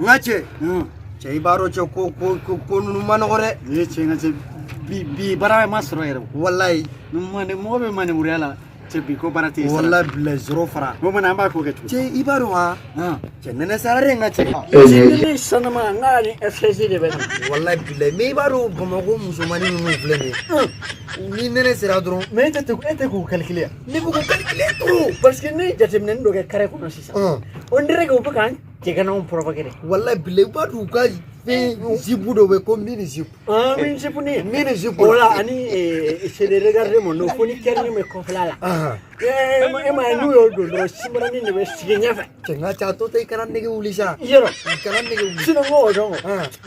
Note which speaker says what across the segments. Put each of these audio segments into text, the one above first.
Speaker 1: ngache cɛ i b'a dɔn cɛ ko ninnu ma nɔgɔ dɛ
Speaker 2: ye cɛ nka cɛ bi baara ma sɔrɔ yɛrɛ
Speaker 1: wallahi
Speaker 2: mɔgɔ bɛ maniburuya la cɛ bi ko baara tɛ
Speaker 1: wallahi bilahi zéro fara
Speaker 2: o mana an b'a ko kɛ cogo
Speaker 1: cɛ i b'a dɔn wa cɛ nɛnɛ sara de ngache
Speaker 2: ne sanama n ka ni FCC de bɛ na
Speaker 1: wallahi bilahi mais i b'a dɔn Bamakɔ musomanni ninnu filɛ nin ye ni nɛnɛ sera dɔrɔn
Speaker 2: mais e tɛ k'u calculer
Speaker 1: ne bɛ k'u calculer trop
Speaker 2: parce que ne jateminɛni dɔ kɛ carré kɔnɔ sisan on dirait que u bɛ k'an cɛganaw provoquer dɛ
Speaker 1: wallahi bilahi i b'a dɔn u ka zipu dɔ bɛ ko mini zipu
Speaker 2: mini zipu ni
Speaker 1: mini zipu
Speaker 2: voilà ani c'est de regarder mon dos fo ni kɛrɛni bɛ kɔfɛla la e ma ye n'u y'o don dɔrɔn simaranin de bɛ sigi ɲɛfɛ
Speaker 1: cɛ nka cɛ a tɔ tɛ i kana nege wuli sa
Speaker 2: yɔrɔ
Speaker 1: i kana nege wuli
Speaker 2: sinon ko o dɔn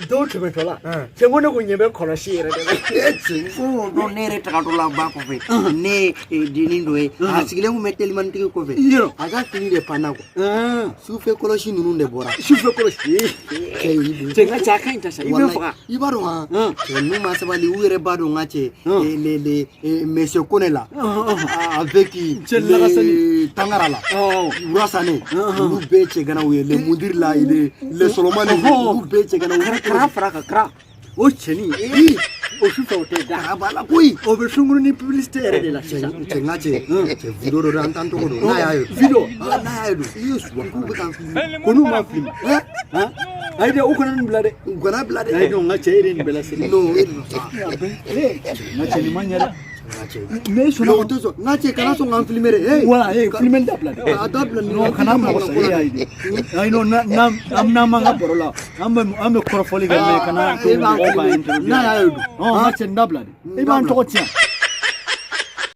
Speaker 2: dɔw tɛmɛtɔ la cɛ ko ne ko ɲɛ bɛ kɔlɔsi yɛrɛ de la
Speaker 1: cɛ fo o dɔn ne yɛrɛ tagatɔ la ba kɔfɛ ne ye dennin dɔ ye a sigilen tun bɛ telimanitigi kɔfɛ
Speaker 2: yɔrɔ
Speaker 1: a ka fini de panna quoi sufɛ kɔlɔsi ninnu de bɔra
Speaker 2: sufɛ kɔlɔsi cɛ nka cɛ a ka ɲi ta sa i bɛ faga
Speaker 1: i b'a dɔn wa cɛ n'u ma sabali u yɛrɛ b'a dɔn n ka cɛ monsieur Kone la avec Tangara la Wurasane olu bɛɛ cɛganaw ye le mundiri la le Solomani olu bɛɛ cɛganaw ye
Speaker 2: kara fara ka kara o cɛnin o sufɛ o tɛ da
Speaker 1: a b'a la koyi
Speaker 2: o bɛ sunkuru ni publicité yɛrɛ de la sisan
Speaker 1: cɛ n ka cɛ video dɔ an t'an tɔgɔ dɔn n'a y'a ye
Speaker 2: video
Speaker 1: n'a y'a ye don i ye suwa k'u bɛ k'an filmer
Speaker 2: ko n'u ma filmer ayi dɛ u kana nin bila dɛ
Speaker 1: u kana bila dɛ
Speaker 2: ayi dɔn n ka cɛ ye nin bɛɛ lasiri
Speaker 1: non
Speaker 2: n ka cɛ nin ma ɲɛ dɛ mais sɔnna
Speaker 1: o tɛ sɔn n ka cɛ kana sɔn k'an filmer dɛ
Speaker 2: voilà filmer dabila dɛ
Speaker 1: a dabila
Speaker 2: non kana mɔgɔ sa e y'a ye dɛ ayi non n'an m'an ka baro la an bɛ kɔrɔfɔli kɛ mais kana to mɔgɔw ka
Speaker 1: n'a y'a ye don
Speaker 2: n ka cɛ nin dabila dɛ i b'an tɔgɔ tiɲɛ